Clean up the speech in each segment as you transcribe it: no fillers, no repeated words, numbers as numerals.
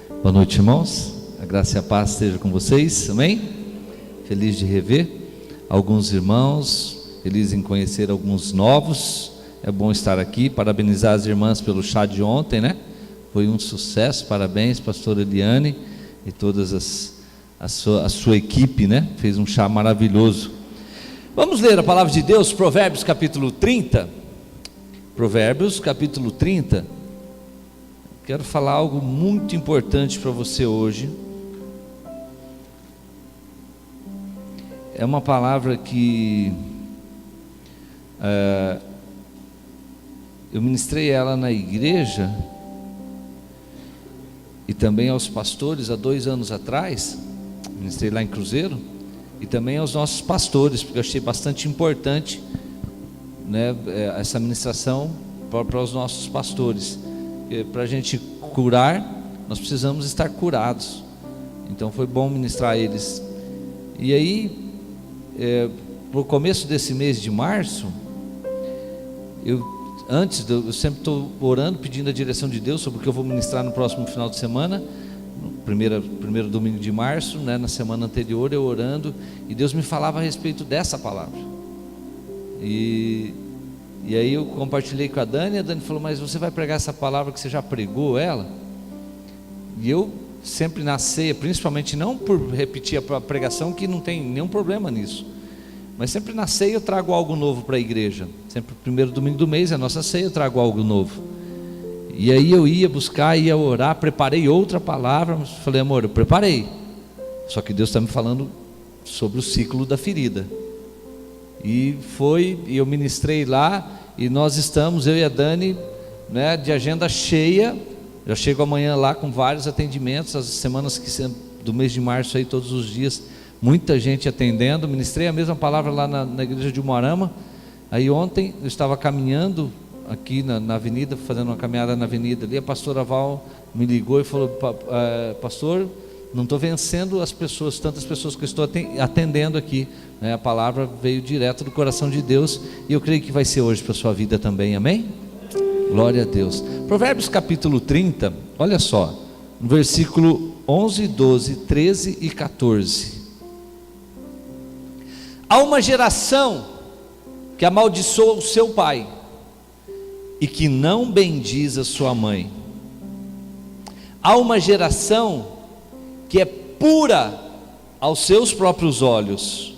Boa noite, irmãos. A graça e a paz esteja com vocês, amém? Feliz de rever alguns irmãos, feliz em conhecer alguns novos. É bom estar aqui, parabenizar as irmãs pelo chá de ontem, né? Foi um sucesso, parabéns, pastora Eliane e todas a sua equipe, né? Fez um chá maravilhoso. Vamos ler a palavra de Deus, Provérbios capítulo 30. Provérbios capítulo 30. Quero falar algo muito importante para você hoje. É uma palavra que eu ministrei ela na igreja e também aos pastores há 2 anos atrás. Ministrei lá em Cruzeiro e também aos nossos pastores, porque eu achei bastante importante, né, essa ministração para os nossos pastores. Para a gente curar, nós precisamos estar curados. Então foi bom ministrar a eles. E aí, no começo desse mês de março, eu sempre estou orando, pedindo a direção de Deus sobre o que eu vou ministrar no próximo final de semana, no primeiro domingo de março, né, na semana anterior, eu orando, e Deus me falava a respeito dessa palavra. E aí eu compartilhei com a Dani falou: mas você vai pregar essa palavra que você já pregou ela? E eu sempre na ceia, principalmente não por repetir a pregação, que não tem nenhum problema nisso, mas sempre na ceia eu trago algo novo para a igreja. Sempre o primeiro domingo do mês, a nossa ceia, eu trago algo novo. E aí eu ia buscar, ia orar, preparei outra palavra, mas falei: amor, eu preparei, só que Deus está me falando sobre o ciclo da ferida. E eu ministrei lá, e nós estamos, eu e a Dani, né, de agenda cheia. Já chego amanhã lá com vários atendimentos, as semanas do mês de março aí, todos os dias, muita gente atendendo. Ministrei a mesma palavra lá na igreja de Umuarama. Aí ontem eu estava caminhando aqui na avenida, fazendo uma caminhada na avenida ali, a pastora Val me ligou e falou: pastor, não estou vencendo tantas pessoas que eu estou atendendo aqui, né? A palavra veio direto do coração de Deus, e eu creio que vai ser hoje para a sua vida também, amém? Glória a Deus. Provérbios capítulo 30, olha só, no versículo 11, 12, 13 e 14. Há uma geração que amaldiçoa o seu pai e que não bendiz a sua mãe. Há uma geração que é pura aos seus próprios olhos,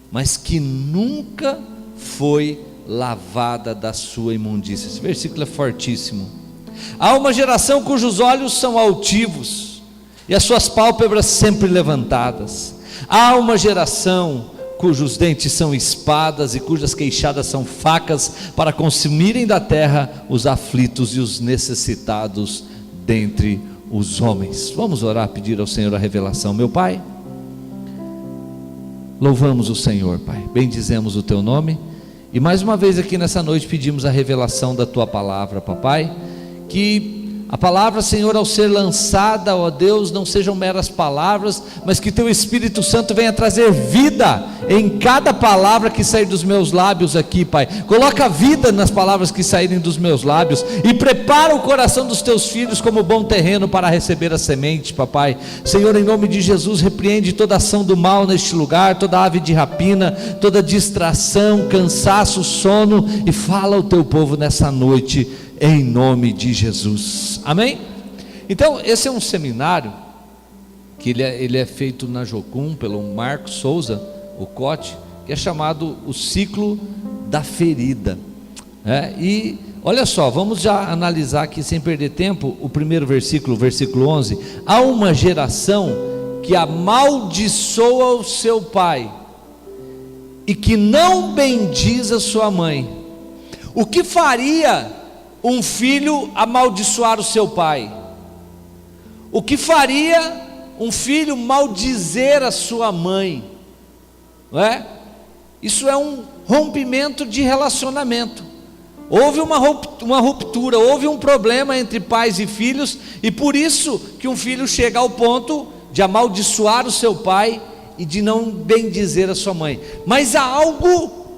mas que nunca foi lavada da sua imundícia. Esse versículo é fortíssimo. Há uma geração cujos olhos são altivos e as suas pálpebras sempre levantadas. Há uma geração cujos dentes são espadas e cujas queixadas são facas, para consumirem da terra os aflitos e os necessitados dentre os homens. Vamos orar, pedir ao Senhor a revelação. Meu Pai, louvamos o Senhor, Pai, bendizemos o Teu nome, e mais uma vez aqui nessa noite pedimos a revelação da Tua palavra, Papai. Que a palavra, Senhor, ao ser lançada, ó Deus, não sejam meras palavras, mas que Teu Espírito Santo venha trazer vida em cada palavra que sair dos meus lábios aqui, Pai. Coloca vida nas palavras que saírem dos meus lábios, e prepara o coração dos Teus filhos como bom terreno para receber a semente, Papai. Senhor, em nome de Jesus, repreende toda ação do mal neste lugar, toda ave de rapina, toda distração, cansaço, sono, e fala ao Teu povo nessa noite, em nome de Jesus, amém? Então esse é um seminário que ele é feito na Jocum pelo Marcos Souza, o Cote, que é chamado o ciclo da ferida, e olha só, vamos já analisar aqui sem perder tempo o primeiro versículo, versículo 11. Há uma geração que amaldiçoa o seu pai e que não bendiz a sua mãe. O que faria um filho amaldiçoar o seu pai? O que faria um filho maldizer a sua mãe? Não é? Isso é um rompimento de relacionamento. Houve uma ruptura, houve um problema entre pais e filhos, e por isso que um filho chega ao ponto de amaldiçoar o seu pai e de não bendizer a sua mãe. Mas há algo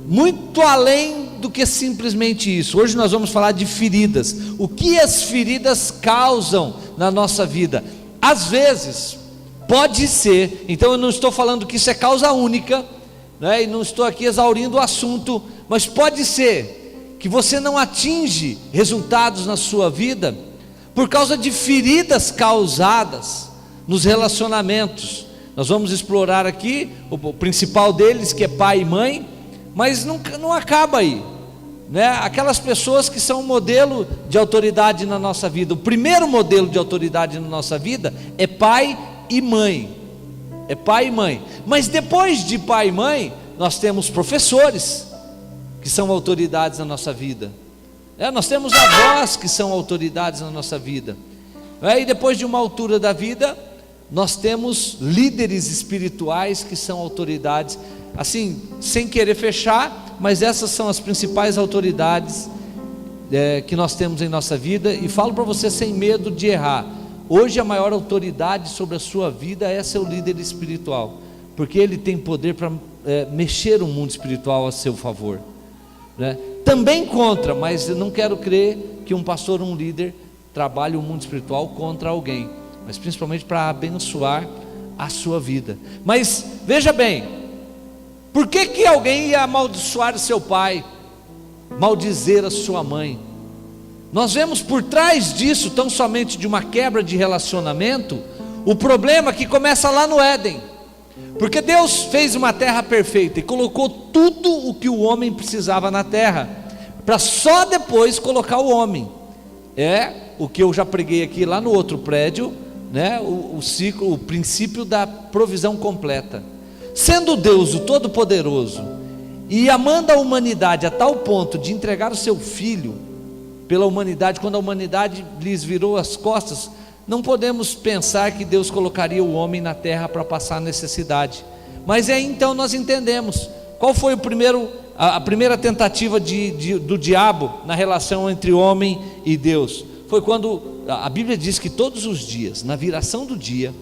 muito além do que simplesmente isso. Hoje nós vamos falar de feridas. O que as feridas causam na nossa vida. Às vezes, pode ser, então eu não estou falando que isso é causa única, né, e não estou aqui exaurindo o assunto, mas pode ser que você não atinge resultados na sua vida por causa de feridas causadas nos relacionamentos. Nós vamos explorar aqui o principal deles, que é pai e mãe, mas não acaba aí, né? Aquelas pessoas que são modelo de autoridade na nossa vida. O primeiro modelo de autoridade na nossa vida é pai e mãe. É pai e mãe. Mas depois de pai e mãe, nós temos professores que são autoridades na nossa vida. Nós temos avós que são autoridades na nossa vida. E depois de uma altura da vida, nós temos líderes espirituais que são autoridades. Assim, sem querer fechar, mas essas são as principais autoridades que nós temos em nossa vida. E falo para você sem medo de errar: hoje a maior autoridade sobre a sua vida é seu líder espiritual, porque ele tem poder para mexer o mundo espiritual a seu favor, né? Também contra, mas eu não quero crer que um pastor, um líder, trabalhe o mundo espiritual contra alguém, mas principalmente para abençoar a sua vida. Mas veja bem, por que alguém ia amaldiçoar o seu pai, maldizer a sua mãe? Nós vemos por trás disso, tão somente de uma quebra de relacionamento, o problema que começa lá no Éden. Porque Deus fez uma terra perfeita e colocou tudo o que o homem precisava na terra, para só depois colocar o homem. É o que eu já preguei aqui lá no outro prédio, né? O ciclo, o princípio da provisão completa. Sendo Deus o Todo-Poderoso e amando a humanidade a tal ponto de entregar o seu Filho pela humanidade, quando a humanidade lhes virou as costas, não podemos pensar que Deus colocaria o homem na terra para passar necessidade. Mas aí então nós entendemos qual foi a primeira tentativa do diabo na relação entre homem e Deus. Foi quando a Bíblia diz que todos os dias, na viração do dia,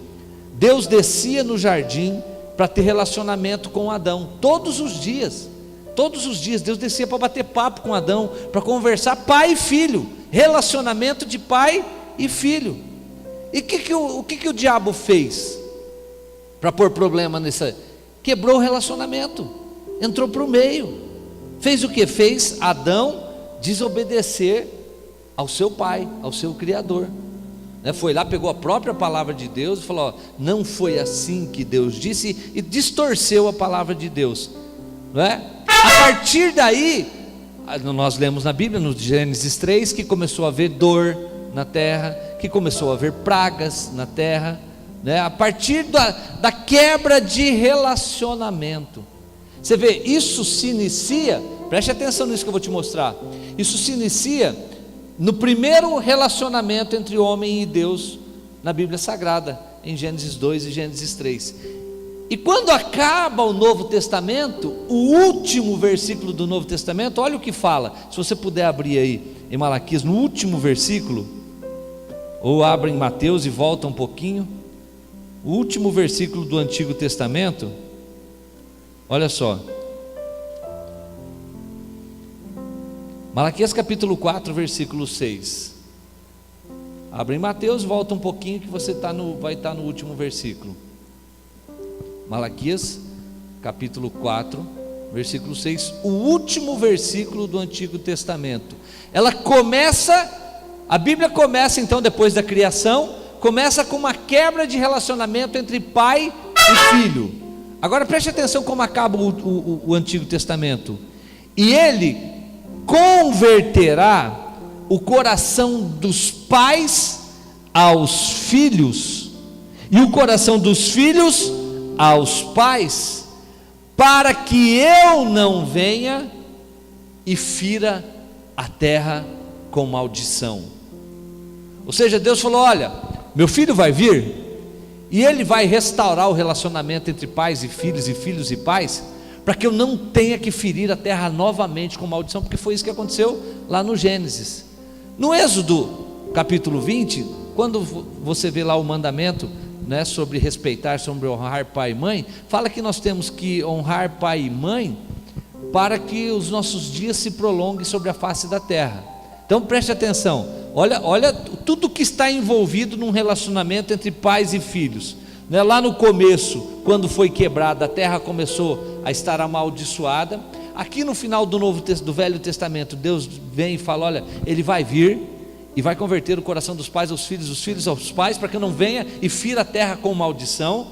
Deus descia no jardim para ter relacionamento com Adão. Todos os dias Deus descia para bater papo com Adão, para conversar, pai e filho, relacionamento de pai e filho. E o que o diabo fez para pôr problema nessa? Quebrou o relacionamento, entrou para o meio. Fez o que? Fez Adão desobedecer ao seu pai, ao seu Criador. Foi lá, pegou a própria palavra de Deus e falou: não foi assim que Deus disse, e distorceu a palavra de Deus, não é? A partir daí, nós lemos na Bíblia, no Gênesis 3, que começou a haver dor na terra, que começou a haver pragas na terra, né? A partir da quebra de relacionamento. Você vê, isso se inicia, preste atenção nisso que eu vou te mostrar. Isso se inicia no primeiro relacionamento entre homem e Deus na Bíblia Sagrada, em Gênesis 2 e Gênesis 3. E quando acaba o Novo Testamento, o último versículo do Novo Testamento, olha o que fala. Se você puder abrir aí em Malaquias, no último versículo, ou abra em Mateus e volta um pouquinho, o último versículo do Antigo Testamento, olha só, Malaquias capítulo 4, versículo 6. Abre em Mateus, volta um pouquinho que você vai estar no último versículo. Malaquias capítulo 4, versículo 6, o último versículo do Antigo Testamento. A Bíblia começa então, depois da criação, começa com uma quebra de relacionamento entre pai e filho. Agora preste atenção como acaba o Antigo Testamento. E ele converterá o coração dos pais aos filhos, e o coração dos filhos aos pais, para que eu não venha e fira a terra com maldição. Ou seja, Deus falou: olha, meu filho vai vir, e ele vai restaurar o relacionamento entre pais e filhos e pais, para que eu não tenha que ferir a terra novamente com maldição, porque foi isso que aconteceu lá no Gênesis. No Êxodo capítulo 20, quando você vê lá o mandamento, né, sobre respeitar, sobre honrar pai e mãe, fala que nós temos que honrar pai e mãe para que os nossos dias se prolonguem sobre a face da terra. Então preste atenção, olha tudo que está envolvido num relacionamento entre pais e filhos, né? Lá no começo, quando foi quebrada, a terra começou a estar amaldiçoada. Aqui no final do Velho Testamento, Deus vem e fala: olha, Ele vai vir e vai converter o coração dos pais aos filhos, dos filhos aos pais, para que não venha e fira a terra com maldição.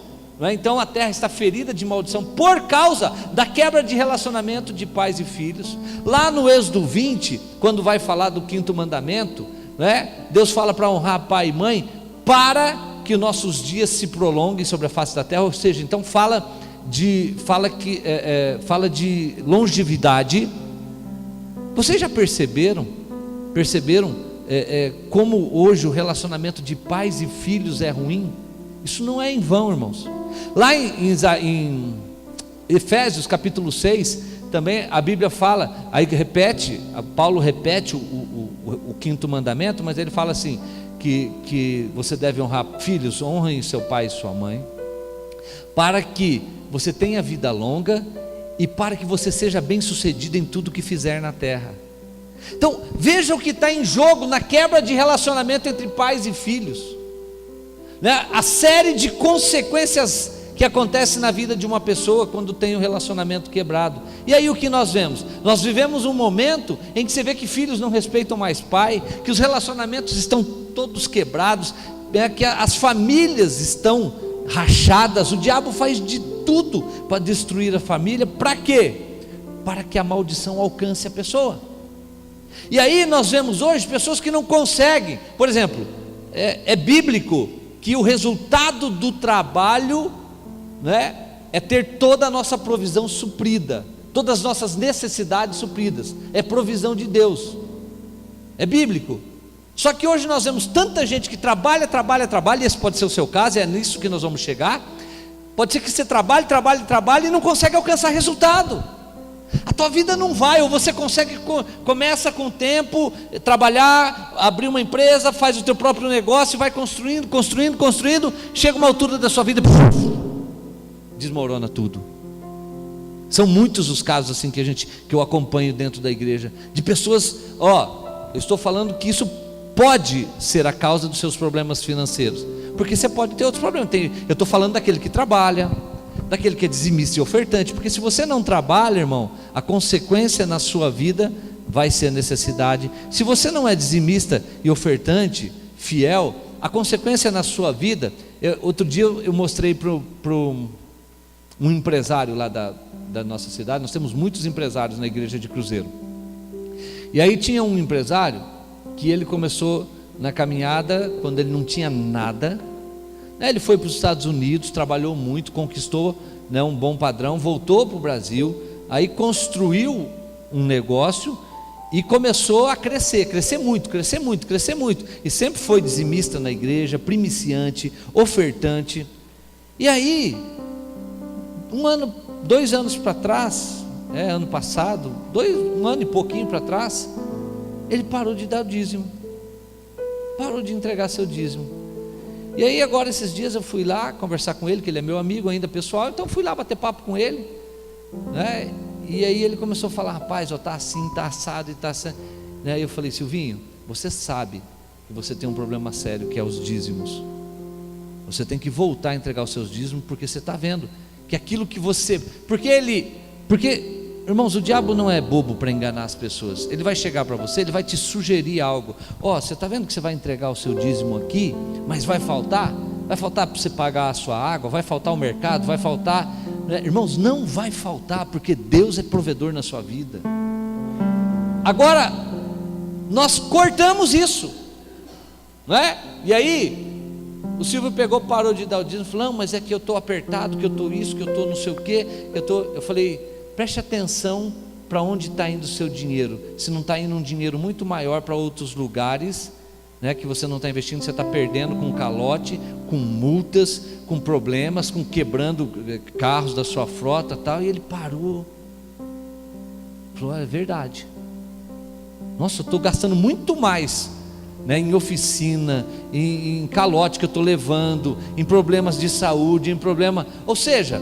Então a terra está ferida de maldição por causa da quebra de relacionamento de pais e filhos. Lá no Êxodo 20, quando vai falar do 5º mandamento, Deus fala para honrar pai e mãe, para que nossos dias se prolonguem sobre a face da terra. Ou seja, então fala de longevidade. Vocês já perceberam como hoje o relacionamento de pais e filhos é ruim? Isso não é em vão, irmãos. Lá em Efésios capítulo 6, também a Bíblia fala, aí Paulo repete o 5º mandamento, mas ele fala assim, que você deve honrar filhos, honrem seu pai e sua mãe, para que você tenha vida longa e para que você seja bem sucedido em tudo que fizer na terra. Então veja o que está em jogo na quebra de relacionamento entre pais e filhos, a série de consequências que acontece na vida de uma pessoa quando tem um relacionamento quebrado. E aí o que nós vemos? Nós vivemos um momento em que você vê que filhos não respeitam mais pai, que os relacionamentos estão todos quebrados, que as famílias estão rachadas. O diabo faz de tudo para destruir a família. Para quê? Para que a maldição alcance a pessoa. E aí nós vemos hoje pessoas que não conseguem. Por exemplo, é bíblico que o resultado do trabalho é ter toda a nossa provisão suprida, todas as nossas necessidades supridas. É provisão de Deus, é bíblico. Só que hoje nós vemos tanta gente que trabalha, e esse pode ser o seu caso, é nisso que nós vamos chegar. Pode ser que você trabalhe e não consegue alcançar resultado. A tua vida não vai, ou você começa com o tempo, trabalhar, abrir uma empresa, faz o teu próprio negócio, vai construindo, chega uma altura da sua vida, desmorona tudo. São muitos os casos assim que eu acompanho dentro da igreja, de pessoas, eu estou falando que isso pode ser a causa dos seus problemas financeiros, porque você pode ter outros problemas. Eu estou falando daquele que trabalha, daquele que é dizimista e ofertante, porque se você não trabalha, irmão, a consequência na sua vida vai ser a necessidade. Se você não é dizimista e ofertante, fiel, a consequência na sua vida, outro dia eu mostrei para um empresário lá da nossa cidade. Nós temos muitos empresários na igreja de Cruzeiro, e aí tinha um empresário que ele começou na caminhada quando ele não tinha nada. Ele foi para os Estados Unidos, trabalhou muito, conquistou um bom padrão, voltou para o Brasil, aí construiu um negócio e começou a crescer muito, e sempre foi dizimista na igreja, primiciante, ofertante. E aí, 2 anos para trás, ano passado, 1 ano e pouquinho para trás, ele parou de dar o dízimo, parou de entregar seu dízimo. E aí agora esses dias eu fui lá conversar com ele, que ele é meu amigo ainda pessoal, então fui lá bater papo com ele, e aí ele começou a falar: rapaz, está assim, está assado e está assim. E eu falei: Silvinho, você sabe que você tem um problema sério, que é os dízimos. Você tem que voltar a entregar os seus dízimos, porque você está vendo que aquilo que você, porque irmãos, o diabo não é bobo para enganar as pessoas. Ele vai chegar para você, ele vai te sugerir algo. Você está vendo que você vai entregar o seu dízimo aqui, mas vai faltar para você pagar a sua água, vai faltar o mercado, vai faltar, irmãos, não vai faltar, porque Deus é provedor na sua vida. Agora nós cortamos isso, e aí o Silvio parou de dar o dízimo, falou: não, mas é que eu estou apertado, que eu estou isso, que eu estou não sei o que, eu falei: preste atenção para onde está indo o seu dinheiro. Se não está indo um dinheiro muito maior para outros lugares, que você não está investindo, você está perdendo com calote, com multas, com problemas, com quebrando carros da sua frota tal. E ele parou, falou: é verdade, nossa, eu estou gastando muito mais em oficina, em calote que eu estou levando, em problemas de saúde, ou seja,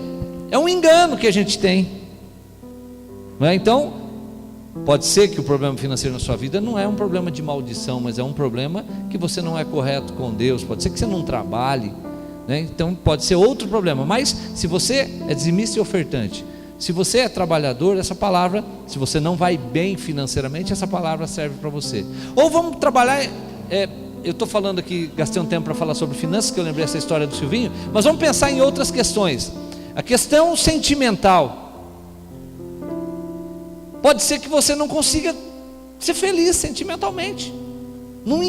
é um engano que a gente tem. Então, Pode ser que o problema financeiro na sua vida não é um problema de maldição, mas é um problema que você não é correto com Deus. Pode ser que você não trabalhe, né? Então pode ser outro problema. Mas se você é dizimista e ofertante, se você é trabalhador, essa palavra, se você não vai bem financeiramente, essa palavra serve para você. Ou vamos trabalhar, eu estou falando aqui, gastei um tempo para falar sobre finanças, que eu lembrei essa história do Silvinho, mas vamos pensar em outras questões. A questão sentimental. Pode ser que você não consiga ser feliz sentimentalmente, não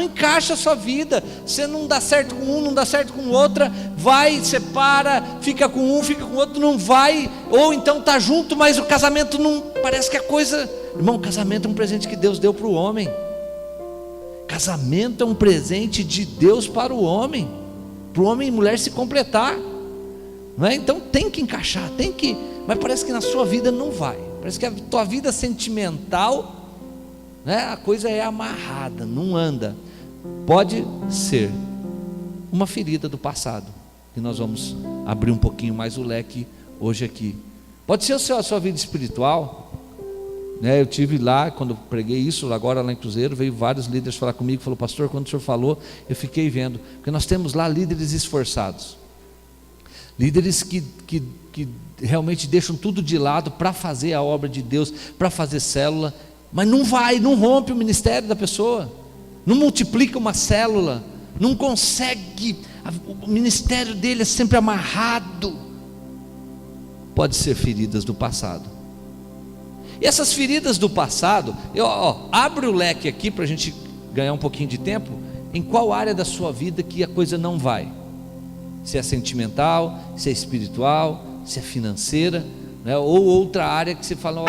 encaixa a sua vida, você não dá certo com um, não dá certo com outra, vai, separa, fica com um, fica com outro, não vai, ou então está junto, mas o casamento não, parece que a coisa, irmão, casamento é um presente que Deus deu para o homem, casamento é um presente de Deus para o homem e mulher se completar, não é? Então tem que encaixar, mas parece que na sua vida não vai. Parece que a tua vida sentimental, né, a coisa é amarrada, não anda. Pode ser uma ferida do passado, que nós vamos abrir um pouquinho mais o leque hoje aqui. Pode ser a sua vida espiritual, né? Eu tive lá, quando eu preguei isso, agora lá em Cruzeiro, veio vários líderes falar comigo, falou: pastor, quando o senhor falou, eu fiquei vendo, porque nós temos lá líderes esforçados, líderes que realmente deixam tudo de lado para fazer a obra de Deus, para fazer célula, mas não rompe o ministério da pessoa, não multiplica uma célula, não consegue, o ministério dele é sempre amarrado. Pode ser feridas do passado, e essas feridas do passado, abre o leque aqui para a gente ganhar um pouquinho de tempo. Em qual área da sua vida que a coisa não vai? Se é sentimental, se é espiritual, se é financeira, né? Ou outra área que você fala: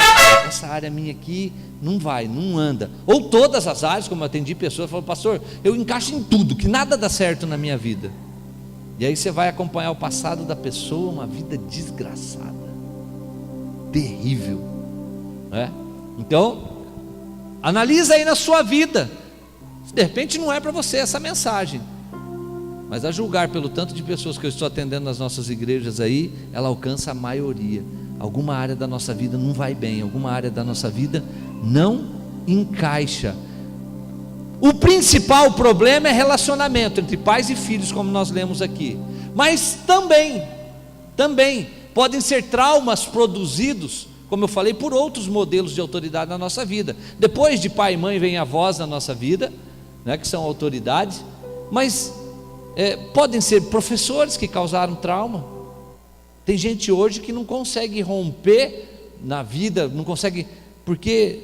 essa área minha aqui não vai, não anda. Ou todas as áreas, como eu atendi pessoas, falam: pastor, eu encaixo em tudo, que nada dá certo na minha vida. E aí você vai acompanhar o passado da pessoa, uma vida desgraçada, terrível, né? Então analisa aí na sua vida, de repente não é para você essa mensagem, mas a julgar pelo tanto de pessoas que eu estou atendendo nas nossas igrejas aí, ela alcança a maioria. Alguma área da nossa vida não vai bem, alguma área da nossa vida não encaixa. O principal problema é relacionamento entre pais e filhos, como nós lemos aqui. Mas também podem ser traumas produzidos, como eu falei, por outros modelos de autoridade na nossa vida. Depois de pai e mãe vem avós na nossa vida, né, que são autoridades, mas podem ser professores que causaram trauma. Tem gente hoje que não consegue romper na vida, não consegue, porque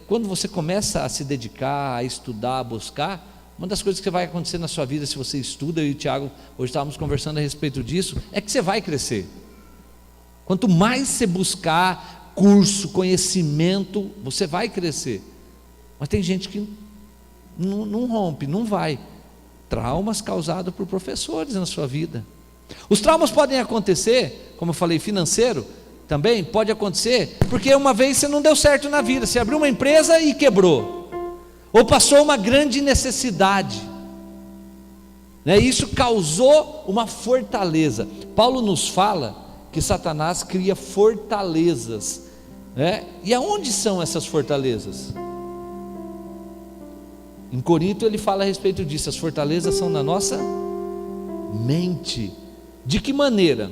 quando você começa a se dedicar, a estudar, a buscar, uma das coisas que vai acontecer na sua vida, se você estuda, eu e o Tiago hoje estávamos conversando a respeito disso, é que você vai crescer. Quanto mais você buscar curso, conhecimento, você vai crescer. Mas tem gente que não rompe, não vai. Traumas causados por professores na sua vida. Os traumas podem acontecer, como eu falei, financeiro, também pode acontecer, porque uma vez você não deu certo na vida, você abriu uma empresa e quebrou, ou passou uma grande necessidade, né? Isso causou uma fortaleza. Paulo nos fala que Satanás cria fortalezas, né? E aonde são essas fortalezas? Em Corinto ele fala a respeito disso. As fortalezas são na nossa mente. De que maneira?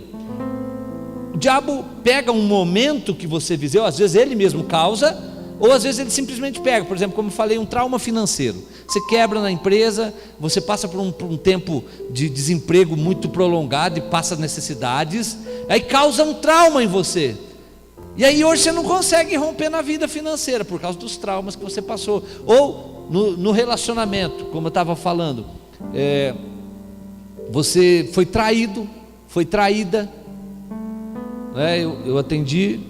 O diabo pega um momento que você viveu, às vezes ele mesmo causa, ou às vezes ele simplesmente pega. Por exemplo, como eu falei, um trauma financeiro. Você quebra na empresa, você passa por um tempo de desemprego muito prolongado e passa necessidades, aí causa um trauma em você. E aí hoje você não consegue romper na vida financeira por causa dos traumas que você passou. Ou no relacionamento, como eu estava falando, você foi traído, foi traída, né? Eu atendi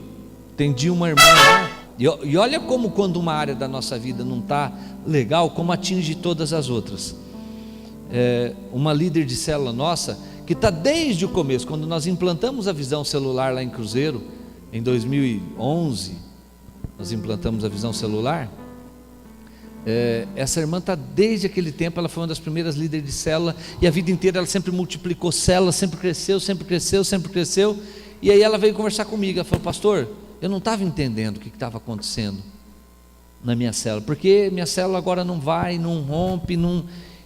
uma irmã lá, e olha como quando uma área da nossa vida não está legal, como atinge todas as outras. Uma líder de célula nossa, que está desde o começo, quando nós implantamos a visão celular lá em Cruzeiro, em 2011, nós implantamos a visão celular. Essa irmã está desde aquele tempo, ela foi uma das primeiras líderes de célula, e a vida inteira ela sempre multiplicou célula, sempre cresceu, e aí ela veio conversar comigo, ela falou: pastor, eu não estava entendendo o que estava acontecendo na minha célula, porque minha célula agora não vai, não rompe,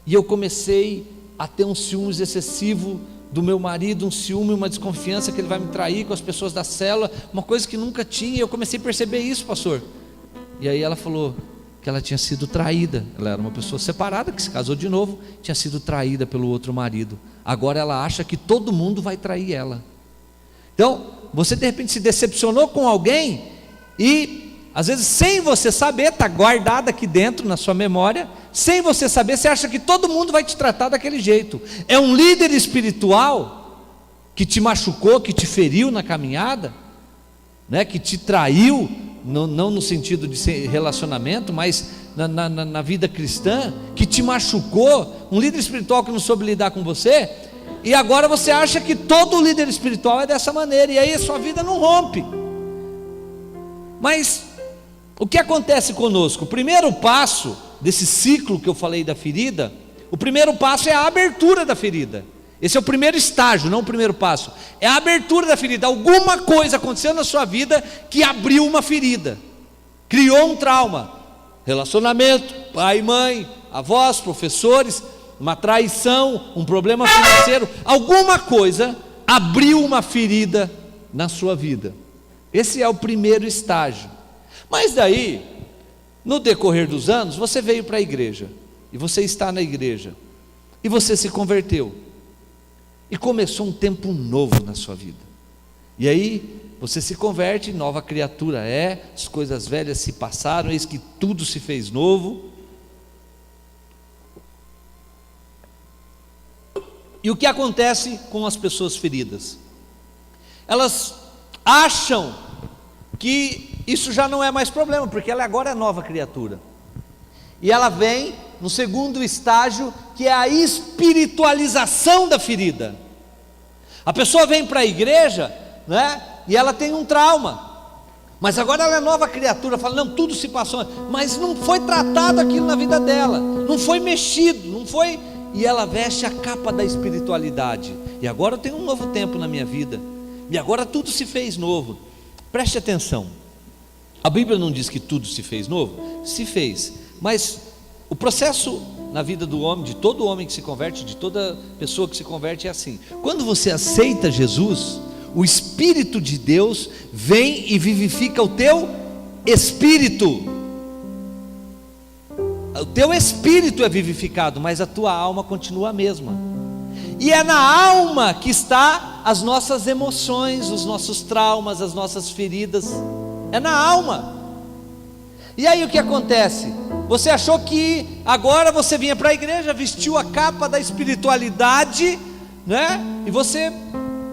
e eu comecei a ter um ciúmes excessivo do meu marido, um ciúme, uma desconfiança que ele vai me trair com as pessoas da célula, uma coisa que nunca tinha, e eu comecei a perceber isso, pastor. E aí ela falou que ela tinha sido traída, ela era uma pessoa separada, que se casou de novo, tinha sido traída pelo outro marido, agora ela acha que todo mundo vai trair ela. Então, você de repente se decepcionou com alguém, e às vezes sem você saber, está guardado aqui dentro na sua memória, sem você saber, você acha que todo mundo vai te tratar daquele jeito. É um líder espiritual que te machucou, que te feriu na caminhada, né, que te traiu, não no sentido de relacionamento, mas na vida cristã, que te machucou, um líder espiritual que não soube lidar com você, e agora você acha que todo líder espiritual é dessa maneira, e aí a sua vida não rompe. Mas o que acontece conosco? O primeiro passo desse ciclo que eu falei da ferida, o primeiro passo é a abertura da ferida. Esse é o primeiro estágio, não o primeiro passo. É a abertura da ferida. Alguma coisa aconteceu na sua vida que abriu uma ferida, criou um trauma. Relacionamento, pai e mãe, avós, professores, uma traição, um problema financeiro. Alguma coisa abriu uma ferida na sua vida. Esse é o primeiro estágio. Mas daí, no decorrer dos anos, você veio para a igreja, e você está na igreja, e você se converteu, e começou um tempo novo na sua vida. E aí, você se converte, nova criatura as coisas velhas se passaram, eis que tudo se fez novo. E o que acontece com as pessoas feridas? Elas acham que isso já não é mais problema, porque ela agora é nova criatura. E ela vem no segundo estágio, que é a espiritualização da ferida. A pessoa vem para a igreja, né, e ela tem um trauma, mas agora ela é nova criatura, fala, não, tudo se passou, mas não foi tratado aquilo na vida dela, não foi mexido, não foi, e ela veste a capa da espiritualidade, e agora eu tenho um novo tempo na minha vida, e agora tudo se fez novo. Preste atenção, a Bíblia não diz que tudo se fez novo, se fez, mas o processo na vida do homem, de todo homem que se converte, de toda pessoa que se converte é assim: quando você aceita Jesus, o Espírito de Deus vem e vivifica o teu espírito. O teu espírito é vivificado, mas a tua alma continua a mesma. E é na alma que está as nossas emoções, os nossos traumas, as nossas feridas. É na alma. E aí o que acontece? Você achou que agora você vinha para a igreja, vestiu a capa da espiritualidade, né? E você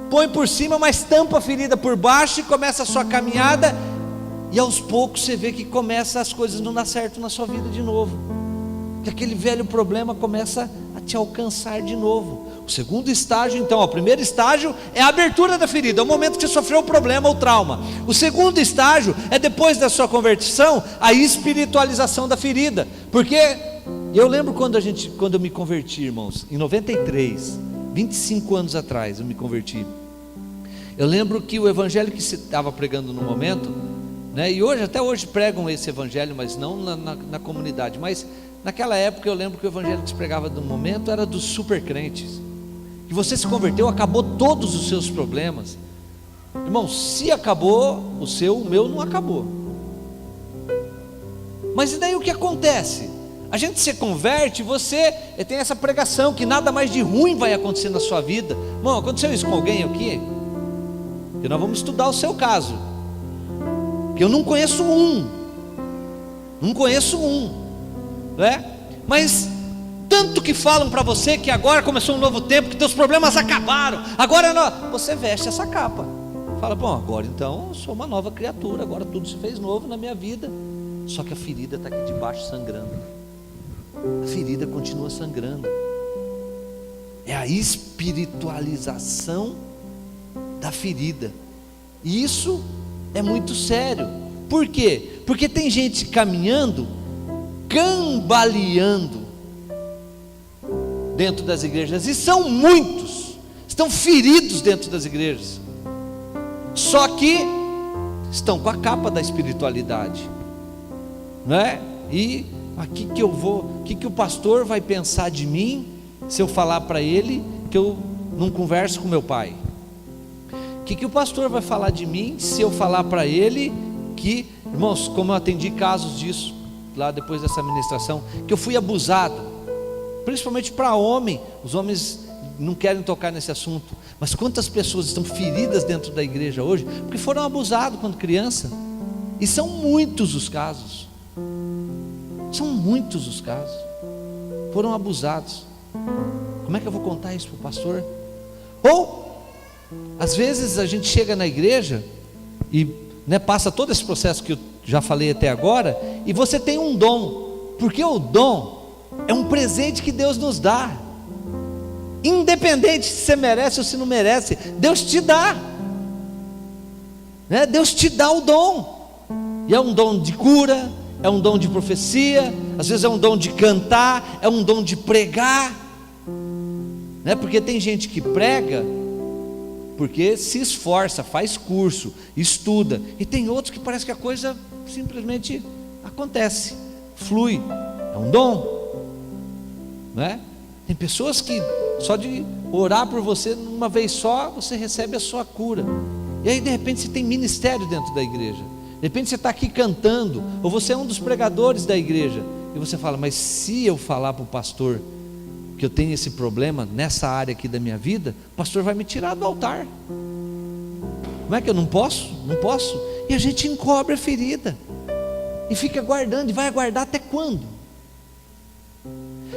põe por cima, mas tampa a ferida por baixo e começa a sua caminhada. E aos poucos você vê que começa as coisas não dar certo na sua vida de novo, que aquele velho problema começa a te alcançar de novo. O segundo estágio, então, o primeiro estágio é a abertura da ferida, é o momento que você sofreu o problema ou trauma. O segundo estágio é, depois da sua conversão, a espiritualização da ferida. Porque eu lembro quando eu me converti, irmãos, em 93, 25 anos atrás eu me converti. Eu lembro que o evangelho que se estava pregando no momento, né, e hoje, até hoje pregam esse evangelho, mas não na comunidade, mas naquela época eu lembro que o evangelho que se pregava no momento era dos super crentes. Que você se converteu, acabou todos os seus problemas. Irmão, se acabou o seu, o meu não acabou. Mas e daí o que acontece? A gente se converte, você tem essa pregação que nada mais de ruim vai acontecer na sua vida. Irmão, aconteceu isso com alguém aqui? Que nós vamos estudar o seu caso, que eu não conheço né? Mas tanto que falam para você que agora começou um novo tempo, que teus problemas acabaram, agora não. Você veste essa capa, fala, bom, agora então eu sou uma nova criatura, agora tudo se fez novo na minha vida. Só que a ferida está aqui debaixo sangrando, a ferida continua sangrando. É a espiritualização da ferida, e isso é muito sério. Por quê? Porque tem gente caminhando, cambaleando dentro das igrejas, e são muitos, estão feridos dentro das igrejas, só que estão com a capa da espiritualidade, não é? E aqui que eu vou, o que o pastor vai pensar de mim se eu falar para ele que eu não converso com meu pai? O que o pastor vai falar de mim se eu falar para ele que, irmãos, como eu atendi casos disso lá depois dessa ministração, que eu fui abusado, principalmente para homem. Os homens não querem tocar nesse assunto, mas quantas pessoas estão feridas dentro da igreja hoje porque foram abusados quando criança? E são muitos os casos, foram abusados. Como é que eu vou contar isso para o pastor? Ou às vezes a gente chega na igreja e, né, passa todo esse processo que eu já falei até agora, e você tem um dom, porque o dom é um presente que Deus nos dá, independente se você merece ou se não merece, Deus te dá, né? Deus te dá o dom, e é um dom de cura, é um dom de profecia, às vezes é um dom de cantar, é um dom de pregar, né? Porque tem gente que prega porque se esforça, faz curso, estuda, e tem outros que parece que a coisa simplesmente acontece, flui, é um dom, não é? Tem pessoas que só de orar por você uma vez só, você recebe a sua cura, e aí de repente você tem ministério dentro da igreja, de repente você está aqui cantando, ou você é um dos pregadores da igreja, e você fala, mas se eu falar para o pastor que eu tenho esse problema nessa área aqui da minha vida, o pastor vai me tirar do altar. Não é que eu não posso? Não posso. E a gente encobre a ferida e fica guardando, e vai aguardar até quando?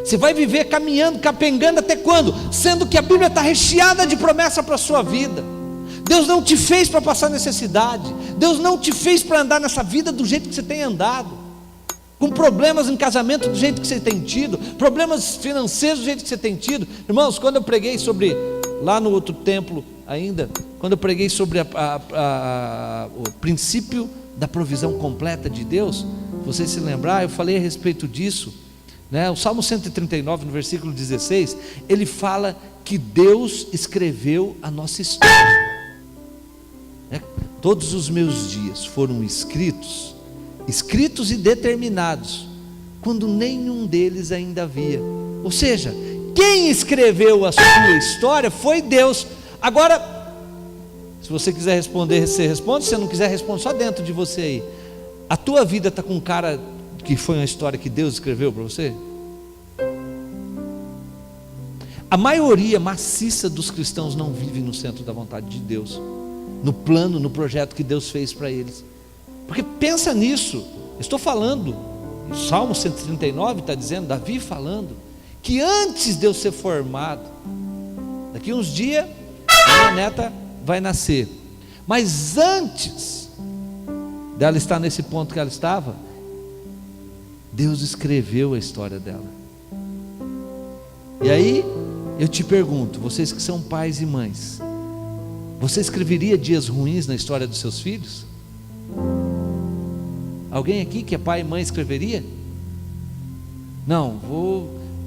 Você vai viver caminhando, capengando até quando? Sendo que a Bíblia está recheada de promessa para a sua vida. Deus não te fez para passar necessidade, Deus não te fez para andar nessa vida do jeito que você tem andado, com problemas em casamento do jeito que você tem tido, problemas financeiros do jeito que você tem tido. Irmãos, quando eu preguei sobre, lá no outro templo ainda, quando eu preguei sobre o princípio da provisão completa de Deus, vocês se lembrar, eu falei a respeito disso, né? O Salmo 139, no versículo 16, ele fala que Deus escreveu a nossa história, né? Todos os meus dias foram escritos e determinados, quando nenhum deles ainda havia. Ou seja, quem escreveu a sua história foi Deus. Agora, se você quiser responder, você responde. Se você não quiser, responde só dentro de você aí. A tua vida está com cara que foi uma história que Deus escreveu para você? A maioria maciça dos cristãos não vive no centro da vontade de Deus, no plano, no projeto que Deus fez para eles. Porque pensa nisso, eu estou falando, o Salmo 139 está dizendo, Davi falando, que antes de eu ser formado, daqui uns dias, a minha neta vai nascer, mas antes dela estar nesse ponto que ela estava, Deus escreveu a história dela. E aí, eu te pergunto, vocês que são pais e mães, você escreveria dias ruins na história dos seus filhos? Alguém aqui que é pai e mãe escreveria? Não,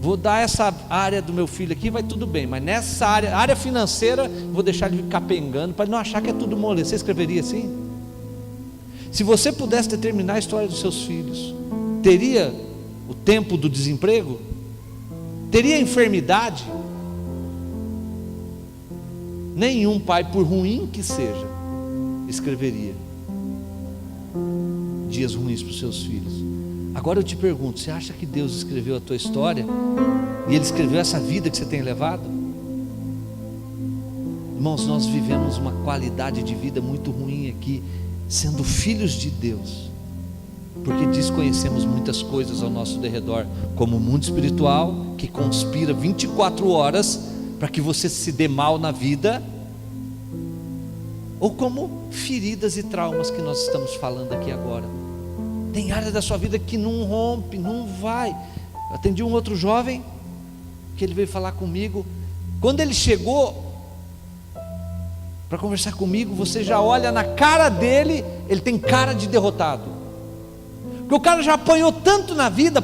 vou dar essa área do meu filho aqui, vai tudo bem, mas nessa área financeira, vou deixar ele ficar pengando, para não achar que é tudo mole. Você escreveria assim? Se você pudesse determinar a história dos seus filhos, teria o tempo do desemprego? Teria enfermidade? Nenhum pai, por ruim que seja, escreveria dias ruins para os seus filhos. Agora eu te pergunto, você acha que Deus escreveu a tua história e Ele escreveu essa vida que você tem levado? Irmãos, nós vivemos uma qualidade de vida muito ruim aqui, sendo filhos de Deus, porque desconhecemos muitas coisas ao nosso derredor, como o mundo espiritual que conspira 24 horas para que você se dê mal na vida, ou como feridas e traumas que nós estamos falando aqui agora. Tem áreas da sua vida que não rompe, não vai. Eu atendi um outro jovem, que ele veio falar comigo. Quando ele chegou para conversar comigo, você já olha na cara dele, ele tem cara de derrotado. Porque o cara já apanhou tanto na vida,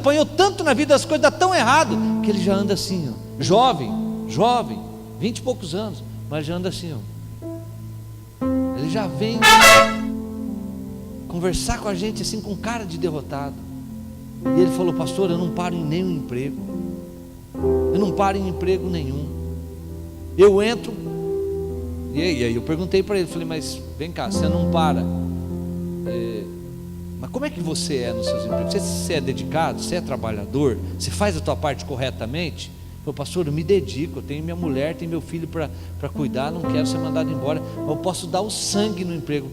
as coisas dão tão errado, que ele já anda assim, ó, jovem, 20 e poucos anos, mas já anda assim, ó. Ele já vem conversar com a gente assim com cara de derrotado. E ele falou: pastor, eu não paro em nenhum emprego, eu não paro em emprego nenhum, eu entro. E aí eu perguntei para ele, falei: mas vem cá, você não para, mas como é que você é nos seus empregos? Você é dedicado, você é trabalhador, você faz a tua parte corretamente? Eu falei: pastor, eu me dedico, eu tenho minha mulher, tenho meu filho para cuidar, não quero ser mandado embora, eu posso dar o sangue no emprego,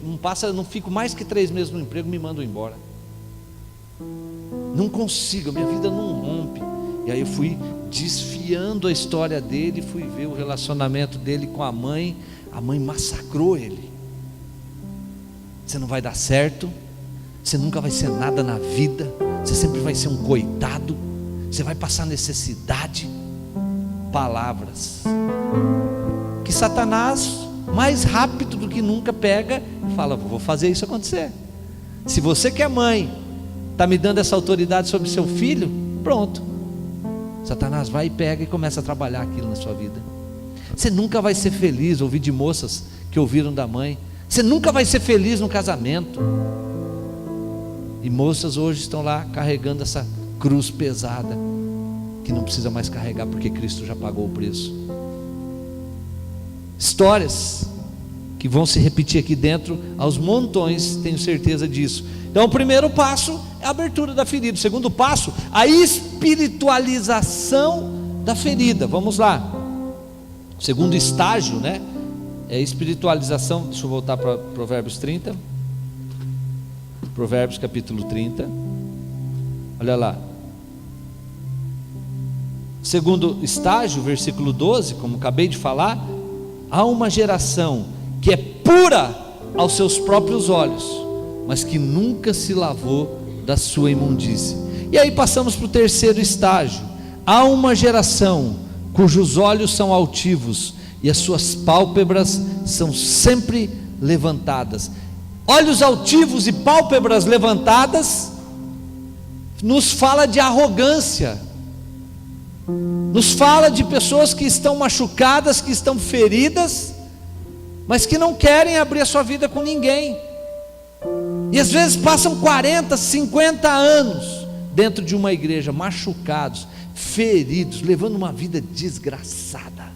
não fico mais que 3 meses no emprego, me mandam embora, não consigo, minha vida não rompe. E aí eu fui desfiando a história dele, fui ver o relacionamento dele com a mãe massacrou ele. Você não vai dar certo, você nunca vai ser nada na vida, você sempre vai ser um coitado, você vai passar necessidade. Palavras que Satanás, mais rápido do que nunca, pega e fala: vou fazer isso acontecer. Se você que é mãe está me dando essa autoridade sobre seu filho, pronto, Satanás vai e pega e começa a trabalhar aquilo na sua vida. Você nunca vai ser feliz. Ouvi de moças que ouviram da mãe: você nunca vai ser feliz no casamento. E moças hoje estão lá carregando essa cruz pesada, que não precisa mais carregar, porque Cristo já pagou o preço. Histórias que vão se repetir aqui dentro aos montões, tenho certeza disso. Então o primeiro passo é a abertura da ferida. O segundo passo, a espiritualização da ferida. Vamos lá. O segundo estágio, né, é a espiritualização. Deixa eu voltar para Provérbios 30. Provérbios capítulo 30. Olha lá. Segundo estágio, versículo 12, como acabei de falar: há uma geração que é pura aos seus próprios olhos, mas que nunca se lavou da sua imundície. E aí passamos para o terceiro estágio: há uma geração cujos olhos são altivos e as suas pálpebras são sempre levantadas. Olhos altivos e pálpebras levantadas nos fala de arrogância, nos fala de pessoas que estão machucadas, que estão feridas, mas que não querem abrir a sua vida com ninguém. E às vezes passam 40, 50 anos dentro de uma igreja, machucados, feridos, levando uma vida desgraçada,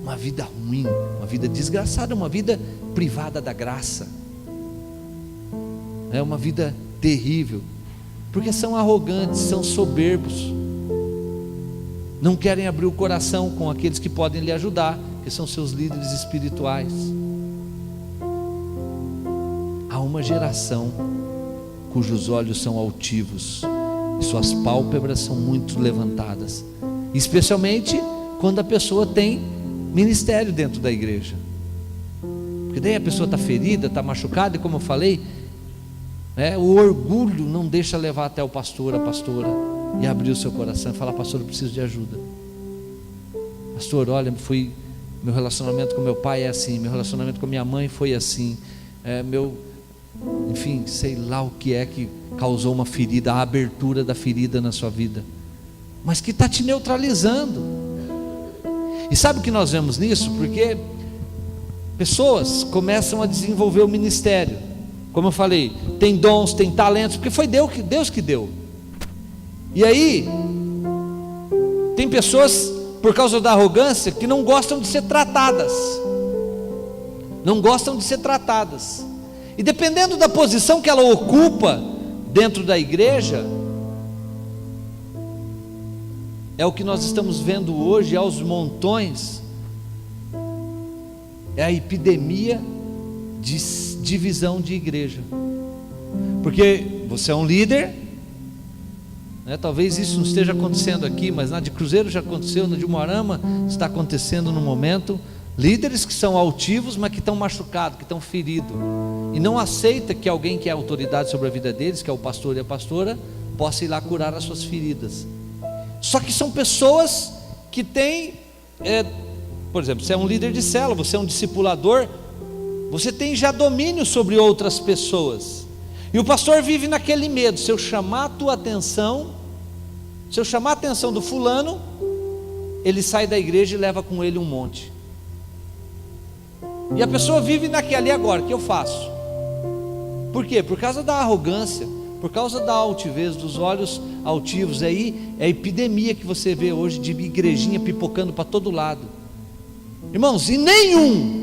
uma vida ruim, uma vida desgraçada, uma vida privada da graça, é uma vida terrível, porque são arrogantes, são soberbos, não querem abrir o coração com aqueles que podem lhe ajudar, que são seus líderes espirituais. Há uma geração cujos olhos são altivos e suas pálpebras são muito levantadas, especialmente quando a pessoa tem ministério dentro da igreja, porque daí a pessoa está ferida, está machucada, e como eu falei, o orgulho não deixa levar até o pastor, a pastora, e abrir o seu coração e falar: pastor, eu preciso de ajuda. Pastor, olha, meu relacionamento com meu pai é assim, meu relacionamento com minha mãe foi assim, enfim, sei lá o que é que causou uma ferida, a abertura da ferida na sua vida, mas que está te neutralizando. E sabe o que nós vemos nisso? Porque pessoas começam a desenvolver o ministério, como eu falei, tem dons, tem talentos, porque foi Deus que deu. E aí tem pessoas, por causa da arrogância, que não gostam de ser tratadas, e dependendo da posição que ela ocupa dentro da igreja, é o que nós estamos vendo hoje aos montões, é a epidemia de divisão de igreja, porque você é um líder, talvez isso não esteja acontecendo aqui, mas na de Cruzeiro já aconteceu, na de Umuarama está acontecendo no momento. Líderes que são altivos, mas que estão machucados, que estão feridos, e não aceita que alguém que é autoridade sobre a vida deles, que é o pastor e a pastora, possa ir lá curar as suas feridas. Só que são pessoas que têm, por exemplo, você é um líder de célula, você é um discipulador, você tem já domínio sobre outras pessoas, e o pastor vive naquele medo: se eu chamar a tua atenção, se eu chamar a atenção do fulano, ele sai da igreja e leva com ele um monte. E a pessoa vive naquele: agora, o que eu faço? Por quê? Por causa da arrogância, por causa da altivez, dos olhos altivos. Aí é a epidemia que você vê hoje de igrejinha pipocando para todo lado. Irmãos, e nenhum,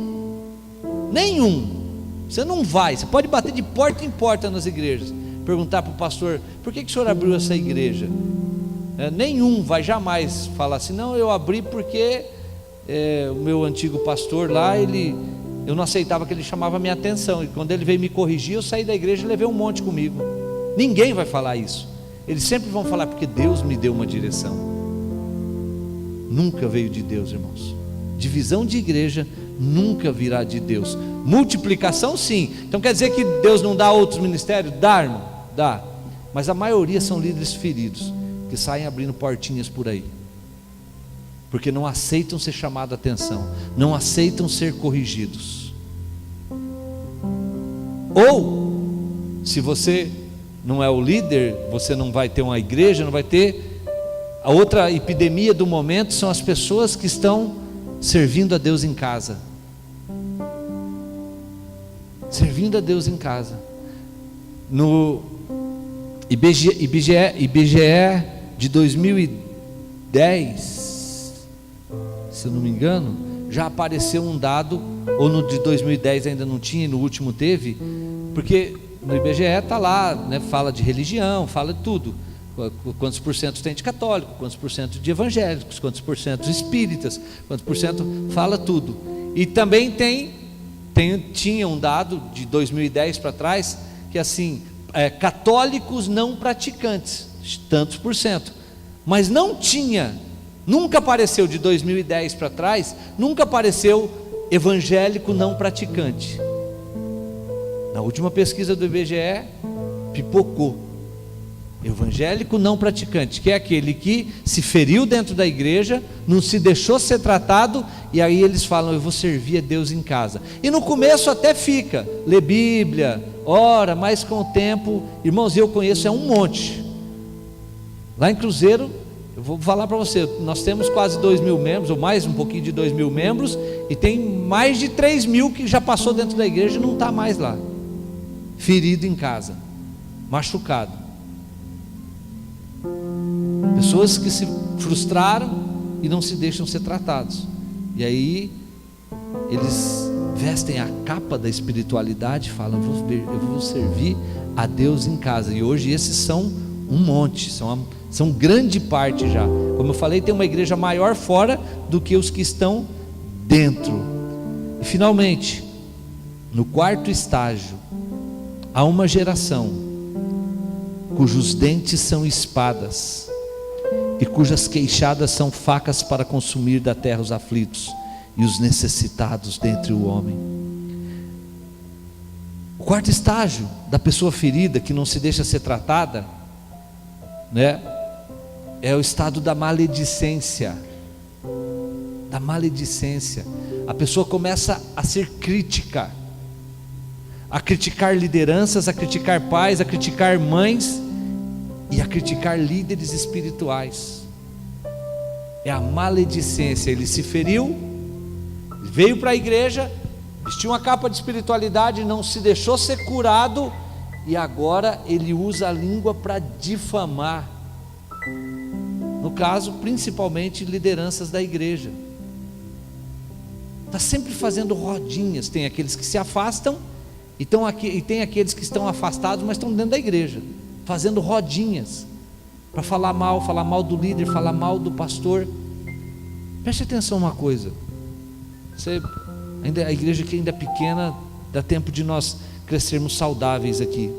você não vai, você pode bater de porta em porta nas igrejas, perguntar para o pastor: por que o senhor abriu essa igreja? Nenhum vai jamais falar assim: não, eu abri porque o meu antigo pastor lá, eu não aceitava que ele chamava a minha atenção, e quando ele veio me corrigir, eu saí da igreja e levei um monte comigo. Ninguém vai falar isso. Eles sempre vão falar: porque Deus me deu uma direção. Nunca veio de Deus, irmãos. Divisão de igreja nunca virá de Deus. Multiplicação, sim. Então quer dizer que Deus não dá outros ministérios? Dá, irmão, dá. Mas a maioria são líderes feridos, que saem abrindo portinhas por aí, porque não aceitam ser chamados a atenção, não aceitam ser corrigidos. Ou, se você não é o líder, você não vai ter uma igreja, não vai ter. A outra epidemia do momento são as pessoas que estão servindo a Deus em casa. Servindo a Deus em casa. No IBGE de 2010, se eu não me engano, já apareceu um dado, ou no de 2010 ainda não tinha, e no último teve, porque no IBGE está lá, né, fala de religião, fala de tudo, quantos por cento tem de católico, quantos por cento de evangélicos, quantos por cento de espíritas, quantos por cento, fala tudo. E também tinha um dado de 2010 para trás, que assim, católicos não praticantes, tantos por cento, mas não tinha, nunca apareceu de 2010 para trás, nunca apareceu evangélico não praticante. Na última pesquisa do IBGE, pipocou: evangélico não praticante, que é aquele que se feriu dentro da igreja, não se deixou ser tratado, e aí eles falam: eu vou servir a Deus em casa. E no começo até fica, lê Bíblia, ora, mas com o tempo, irmãos, eu conheço um monte. Lá em Cruzeiro, eu vou falar para você, nós temos quase 2.000 membros, ou mais um pouquinho de 2.000 membros, e tem mais de 3.000 que já passou dentro da igreja e não está mais lá, ferido em casa, machucado. Pessoas que se frustraram e não se deixam ser tratados, e aí eles vestem a capa da espiritualidade e falam: eu vou servir a Deus em casa. E hoje esses são um monte, são grande parte já. Como eu falei, tem uma igreja maior fora do que os que estão dentro. E finalmente, no quarto estágio, há uma geração cujos dentes são espadas e cujas queixadas são facas para consumir da terra os aflitos e os necessitados dentre o homem. O quarto estágio da pessoa ferida que não se deixa ser tratada, né, é o estado da maledicência. Da maledicência. A pessoa começa a ser crítica, a criticar lideranças, a criticar pais, a criticar mães e a criticar líderes espirituais. É a maledicência. Ele se feriu, veio para a igreja, vestiu uma capa de espiritualidade, não se deixou ser curado, e agora ele usa a língua para difamar, no caso principalmente lideranças da igreja. Está sempre fazendo rodinhas. Tem aqueles que se afastam e tem aqueles que estão afastados, mas estão dentro da igreja, fazendo rodinhas para falar mal do líder, falar mal do pastor. Preste atenção uma coisa, a igreja aqui ainda é pequena, dá tempo de nós crescermos saudáveis aqui.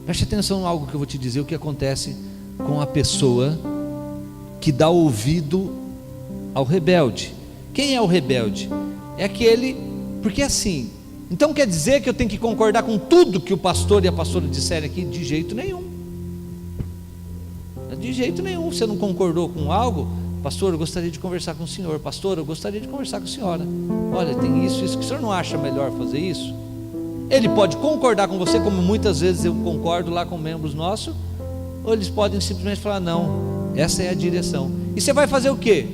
Preste atenção em algo que eu vou te dizer, o que acontece com a pessoa que dá ouvido ao rebelde. Quem é o rebelde? É aquele, porque assim, então quer dizer que eu tenho que concordar com tudo que o pastor e a pastora disserem aqui? De jeito nenhum. De jeito nenhum. Você não concordou com algo? Pastor, eu gostaria de conversar com o senhor. Pastor, eu gostaria de conversar com a senhora. Olha, tem isso, que o senhor não acha melhor fazer isso? Ele pode concordar com você, como muitas vezes eu concordo lá com membros nossos, ou eles podem simplesmente falar: não, essa é a direção. E você vai fazer o quê?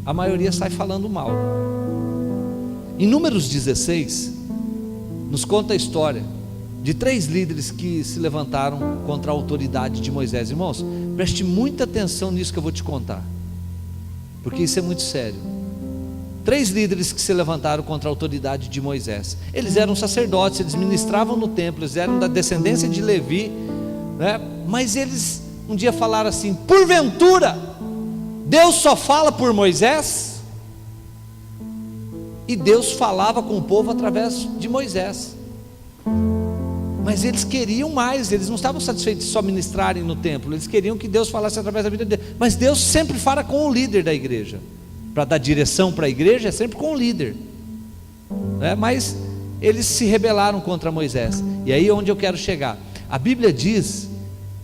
A maioria sai falando mal. Em Números 16, nos conta a história de 3 líderes que se levantaram contra a autoridade de Moisés. Irmãos, preste muita atenção nisso que eu vou te contar, porque isso é muito sério. 3 líderes que se levantaram contra a autoridade de Moisés. Eles eram sacerdotes, eles ministravam no templo, eles eram da descendência de Levi, né? Mas eles um dia falaram assim: porventura Deus só fala por Moisés? E Deus falava com o povo através de Moisés. Mas eles queriam mais, eles não estavam satisfeitos de só ministrarem no templo, eles queriam que Deus falasse através da vida deles. Mas Deus sempre fala com o líder da igreja. Para dar direção para a igreja é sempre com o líder, né? Mas eles se rebelaram contra Moisés. E aí é onde eu quero chegar. A Bíblia diz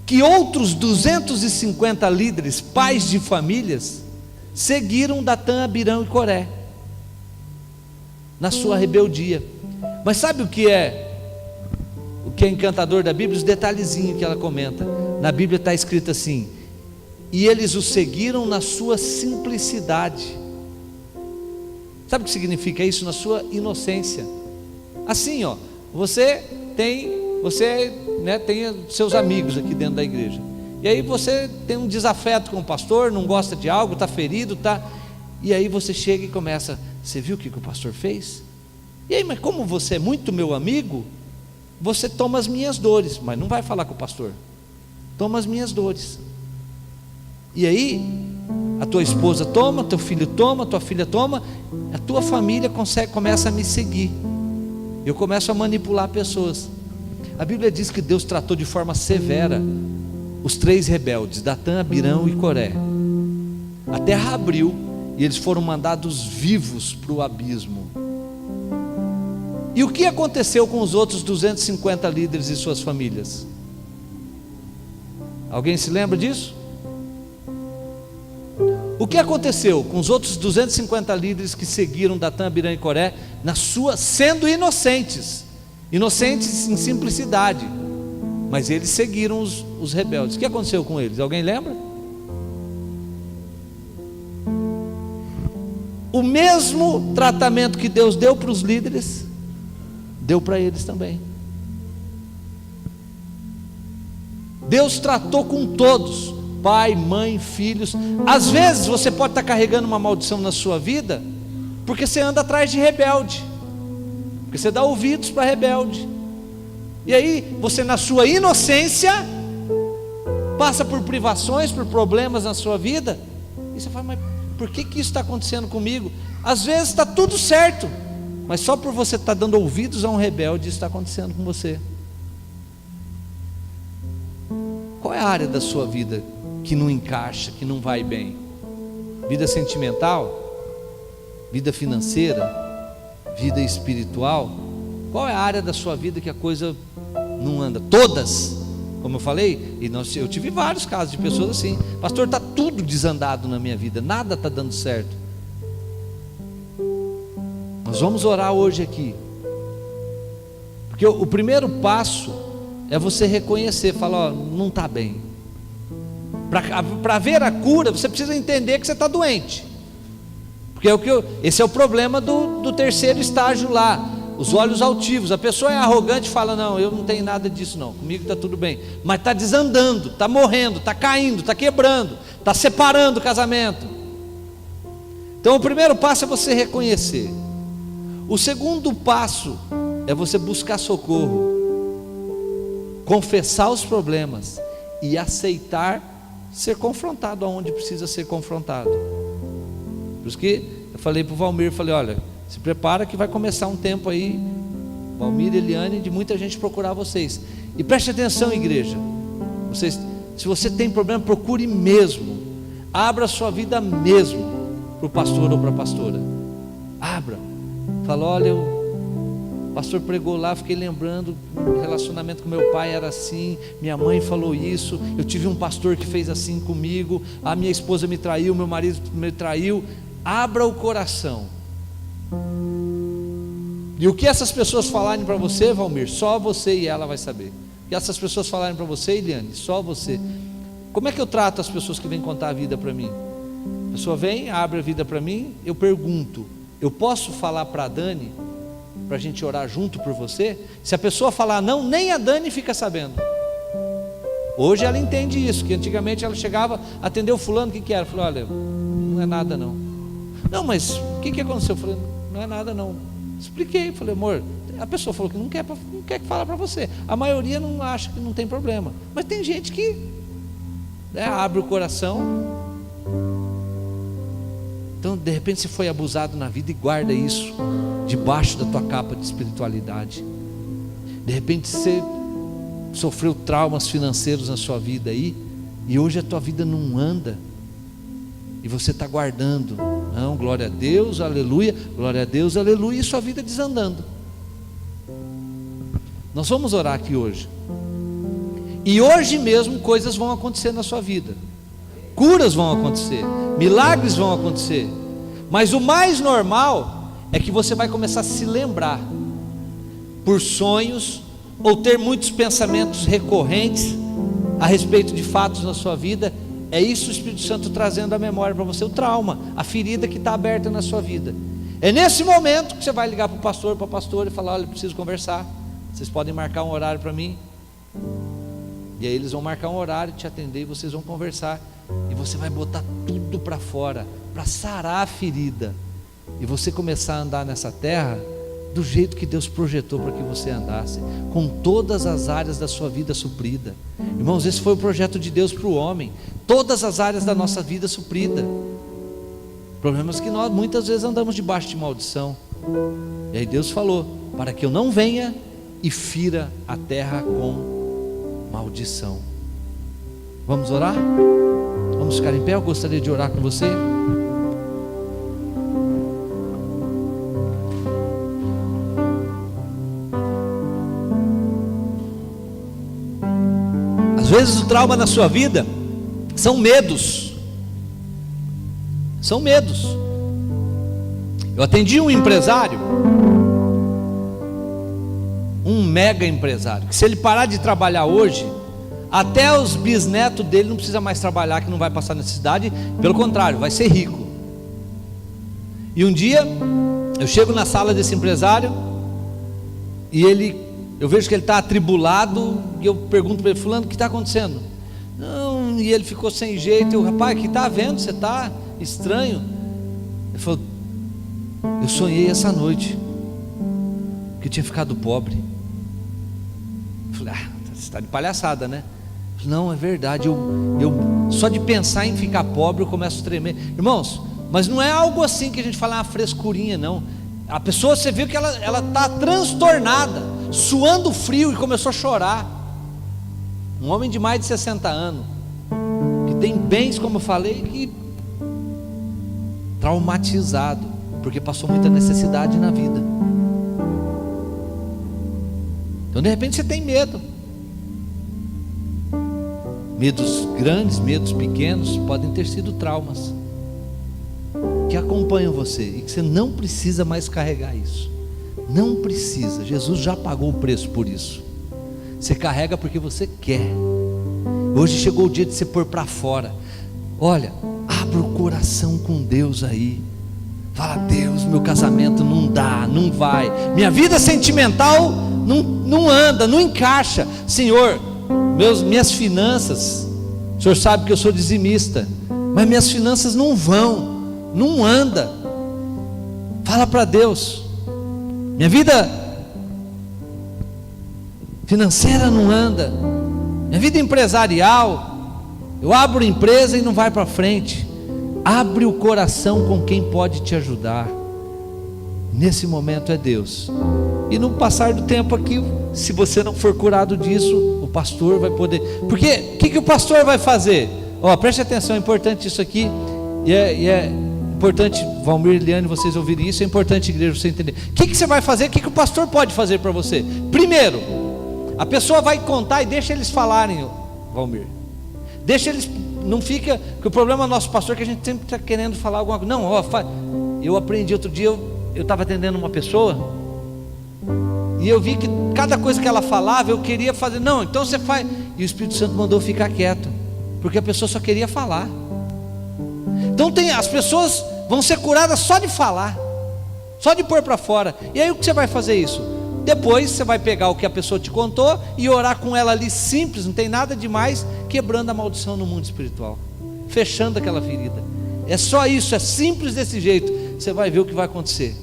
que outros 250 líderes, pais de famílias, seguiram Datã, Abirão e Coré na sua rebeldia. Mas sabe o que é encantador da Bíblia? Os detalhezinhos que ela comenta. Na Bíblia está escrito assim: e eles o seguiram na sua simplicidade. Sabe o que significa isso? Na sua inocência. Assim, ó, você tem seus amigos aqui dentro da igreja, e aí você tem um desafeto com o pastor, não gosta de algo, está ferido, e aí você chega e começa: você viu o que o pastor fez? E aí, mas como você é muito meu amigo, você toma as minhas dores, mas não vai falar com o pastor. Toma as minhas dores. E aí a tua esposa toma, teu filho toma, tua filha toma, a tua família começa a me seguir. Eu começo a manipular pessoas. A Bíblia diz que Deus tratou de forma severa os 3 rebeldes, Datã, Abirão e Coré. A terra abriu e eles foram mandados vivos para o abismo. E o que aconteceu com os outros 250 líderes e suas famílias? Alguém se lembra disso? O que aconteceu com os outros 250 líderes que seguiram Datã, Abirão e Coré, sendo inocentes em simplicidade, mas eles seguiram os rebeldes? O que aconteceu com eles? Alguém lembra? O mesmo tratamento que Deus deu para os líderes, deu para eles também. Deus tratou com todos, pai, mãe, filhos. Às vezes você pode estar carregando uma maldição na sua vida, porque você anda atrás de rebelde, porque você dá ouvidos para rebelde, e aí você, na sua inocência, passa por privações, por problemas na sua vida, e você fala: mas por que isso está acontecendo comigo? Às vezes está tudo certo, mas só por você estar dando ouvidos a um rebelde, isso está acontecendo com você. Qual é a área da sua vida que não encaixa, que não vai bem? Vida sentimental? Vida financeira? Vida espiritual? Qual é a área da sua vida que a coisa não anda? Todas, como eu falei, eu tive vários casos de pessoas assim: pastor, está tudo desandado na minha vida, nada está dando certo. Nós vamos orar hoje aqui, porque o primeiro passo é você reconhecer, falar: ó, não está bem. Para ver a cura, você precisa entender que você está doente, porque esse é o problema do terceiro estágio lá, os olhos altivos. A pessoa é arrogante e fala: não, eu não tenho nada disso não, comigo está tudo bem, mas está desandando, está morrendo, está caindo, está quebrando, está separando o casamento. Então o primeiro passo é você reconhecer. O segundo passo é você buscar socorro, confessar os problemas e aceitar ser confrontado aonde precisa ser confrontado. Por isso que eu falei para o Valmir, falei: olha, se prepara que vai começar um tempo aí, Valmir e Eliane, de muita gente procurar vocês. E preste atenção, igreja, se você tem problema, procure mesmo, abra a sua vida mesmo para o pastor ou para a pastora. Abra, fala: olha, o pastor pregou lá, fiquei lembrando, o relacionamento com meu pai era assim, minha mãe falou isso, eu tive um pastor que fez assim comigo, a minha esposa me traiu, meu marido me traiu. Abra o coração. E o que essas pessoas falarem para você, Valmir, só você e ela vai saber. O que essas pessoas falarem para você, Eliane, só você. Como é que eu trato as pessoas que vêm contar a vida para mim? A pessoa vem, abre a vida para mim, eu pergunto: eu posso falar para a Dani para a gente orar junto por você, se a pessoa falar não, nem a Dani fica sabendo. Hoje ela entende isso, que antigamente ela chegava, atendeu fulano, o que era? Falou, olha, não é nada não. Não, mas o que aconteceu? Eu falei, não é nada não. Expliquei, falei, amor, a pessoa falou que não quer que fale para você. A maioria não acha que não tem problema, mas tem gente que abre o coração. Então de repente você foi abusado na vida e guarda isso debaixo da tua capa de espiritualidade. De repente você sofreu traumas financeiros na sua vida aí, e hoje a tua vida não anda, e você está guardando. Não, glória a Deus, aleluia, glória a Deus, aleluia, e sua vida desandando. Nós vamos orar aqui hoje, e hoje mesmo coisas vão acontecer na sua vida, curas vão acontecer, milagres vão acontecer, mas o mais normal é que você vai começar a se lembrar por sonhos, ou ter muitos pensamentos recorrentes a respeito de fatos na sua vida. É isso o Espírito Santo trazendo à memória para você, o trauma, a ferida que está aberta na sua vida. É nesse momento que você vai ligar para o pastor, para a pastora, e falar, olha, eu preciso conversar, vocês podem marcar um horário para mim? E aí eles vão marcar um horário, te atender, e vocês vão conversar, e você vai botar tudo para fora, para sarar a ferida, e você começar a andar nessa terra do jeito que Deus projetou para que você andasse, com todas as áreas da sua vida suprida. Irmãos, esse foi o projeto de Deus para o homem, todas as áreas da nossa vida suprida. O problema é que nós muitas vezes andamos debaixo de maldição, e aí Deus falou, para que eu não venha e fira a terra com maldição. Vamos orar? Vamos ficar em pé, eu gostaria de orar com você. Às vezes o trauma na sua vida são medos. São medos. Eu atendi um empresário, um mega empresário, que se ele parar de trabalhar hoje, até os bisnetos dele não precisa mais trabalhar, que não vai passar necessidade, pelo contrário, vai ser rico. E um dia eu chego na sala desse empresário e eu vejo que ele está atribulado, e eu pergunto para ele, fulano, o que está acontecendo? Não, e ele ficou sem jeito. Eu, rapaz, o que está vendo? Você está estranho. Ele falou, eu sonhei essa noite que eu tinha ficado pobre. Eu falei, você está de palhaçada, né? Eu falei, não, é verdade, eu só de pensar em ficar pobre eu começo a tremer. Irmãos, mas não é algo assim que a gente fala uma frescurinha, não. A pessoa, você viu que ela está transtornada, suando frio, e começou a chorar. Um homem de mais de 60 anos, que tem bens, como eu falei, que traumatizado, porque passou muita necessidade na vida. Então de repente você tem medo. Medos grandes, medos pequenos, podem ter sido traumas que acompanham você, e que você não precisa mais carregar isso. Não precisa, Jesus já pagou o preço por isso. Você carrega porque você quer. Hoje chegou o dia de você pôr para fora. Olha, abra o coração com Deus aí. Fala, Deus, meu casamento não dá, não vai, minha vida sentimental não anda, não encaixa. Senhor, minhas finanças, o Senhor sabe que eu sou dizimista, mas minhas finanças não vão, não anda. Fala para Deus, minha vida financeira não anda, minha vida empresarial, eu abro empresa e não vai para frente. Abre o coração com quem pode te ajudar. Nesse momento é Deus. E no passar do tempo aqui, se você não for curado disso, o pastor vai poder. Porque o que o pastor vai fazer? Preste atenção, é importante isso aqui. E é importante, Valmir e Eliane, vocês ouvirem isso. É importante, igreja, você entender. O que você vai fazer? O que o pastor pode fazer para você? Primeiro, a pessoa vai contar e deixa eles falarem, Valmir. Deixa eles. Não fica, que o problema do nosso pastor é que a gente sempre está querendo falar alguma coisa. Não, eu aprendi outro dia, eu estava atendendo uma pessoa, e eu vi que cada coisa que ela falava, eu queria fazer. Não, então você faz. E o Espírito Santo mandou ficar quieto, porque a pessoa só queria falar. Então as pessoas vão ser curadas só de falar, só de pôr para fora. E aí o que você vai fazer isso? Depois você vai pegar o que a pessoa te contou e orar com ela ali simples, não tem nada demais, quebrando a maldição no mundo espiritual, fechando aquela ferida. É só isso, é simples desse jeito. Você vai ver o que vai acontecer.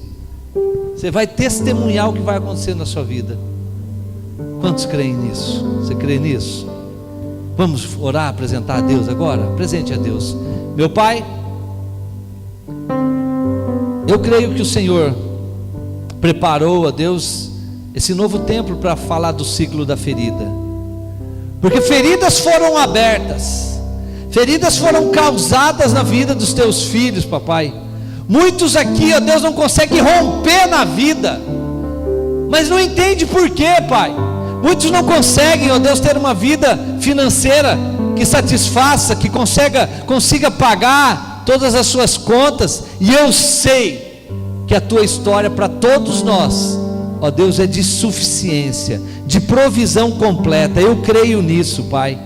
Você vai testemunhar o que vai acontecer na sua vida. Quantos creem nisso? Você crê nisso? Vamos orar, apresentar a Deus agora? Apresente a Deus. Meu Pai, eu creio que o Senhor preparou, a Deus, esse novo templo para falar do ciclo da ferida, porque feridas foram abertas, feridas foram causadas na vida dos teus filhos, papai. Muitos aqui, ó Deus, não conseguem romper na vida, mas não entende por quê, Pai. Muitos não conseguem, ó Deus, ter uma vida financeira que satisfaça, que consiga pagar todas as suas contas. E eu sei que a tua história para todos nós, ó Deus, é de suficiência, de provisão completa. Eu creio nisso, Pai.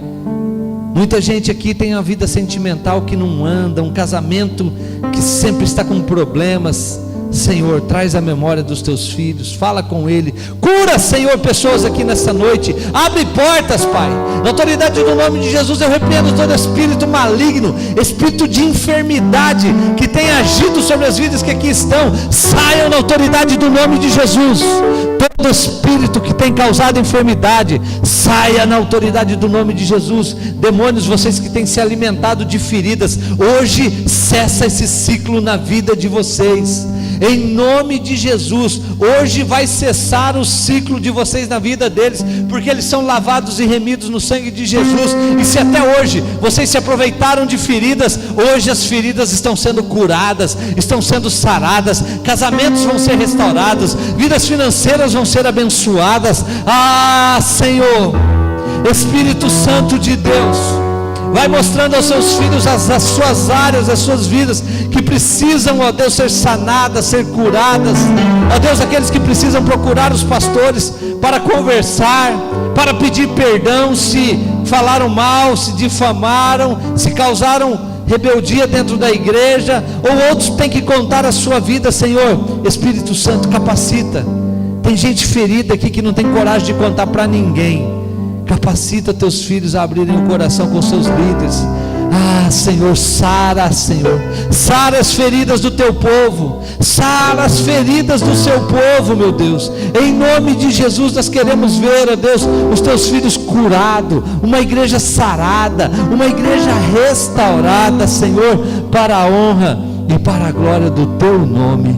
Muita gente aqui tem uma vida sentimental que não anda, um casamento que sempre está com problemas. Senhor, traz a memória dos teus filhos, fala com ele, cura, Senhor, pessoas aqui nessa noite, abre portas, Pai, na autoridade do nome de Jesus. Eu repreendo todo espírito maligno, espírito de enfermidade que tem agido sobre as vidas que aqui estão, saiam na autoridade do nome de Jesus. Todo espírito que tem causado enfermidade, saia na autoridade do nome de Jesus. Demônios, vocês que têm se alimentado de feridas, hoje cessa esse ciclo na vida de vocês, em nome de Jesus. Hoje vai cessar o ciclo de vocês na vida deles, porque eles são lavados e remidos no sangue de Jesus. E se até hoje vocês se aproveitaram de feridas, hoje as feridas estão sendo curadas, estão sendo saradas, casamentos vão ser restaurados, vidas financeiras vão ser abençoadas. Ah, Senhor, Espírito Santo de Deus, vai mostrando aos seus filhos as suas áreas, as suas vidas que precisam, ó Deus, ser sanadas, ser curadas. Ó Deus, aqueles que precisam procurar os pastores para conversar, para pedir perdão, se falaram mal, se difamaram, se causaram rebeldia dentro da igreja, ou outros têm que contar a sua vida. Senhor, Espírito Santo, capacita. Tem gente ferida aqui que não tem coragem de contar para ninguém. Capacita teus filhos a abrirem o coração com seus líderes. Ah, Senhor, sara, Senhor, sara as feridas do teu povo, sara as feridas do seu povo, meu Deus. Em nome de Jesus nós queremos ver, ó Deus, os teus filhos curados, uma igreja sarada, uma igreja restaurada, Senhor, para a honra e para a glória do teu nome,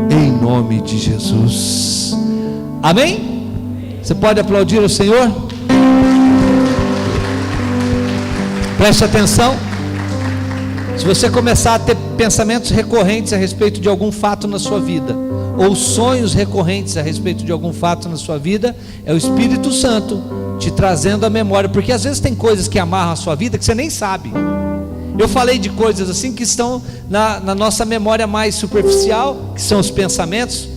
em nome de Jesus. Amém? Você pode aplaudir o Senhor? Preste atenção. Se você começar a ter pensamentos recorrentes a respeito de algum fato na sua vida, ou sonhos recorrentes a respeito de algum fato na sua vida, é o Espírito Santo te trazendo a memória, porque às vezes tem coisas que amarram a sua vida que você nem sabe. Eu falei de coisas assim que estão na nossa memória mais superficial, que são os pensamentos,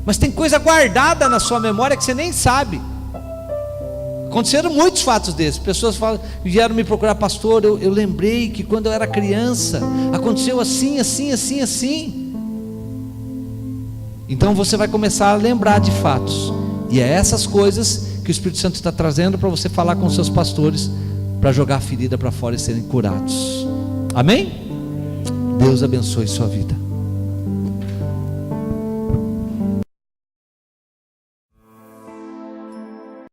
mas tem coisa guardada na sua memória que você nem sabe. Aconteceram muitos fatos desses. Pessoas vieram me procurar, pastor, eu lembrei que quando eu era criança aconteceu assim, assim, assim, assim. Então você vai começar a lembrar de fatos, e é essas coisas que o Espírito Santo está trazendo para você falar com os seus pastores, para jogar a ferida para fora e serem curados. Amém? Deus abençoe sua vida.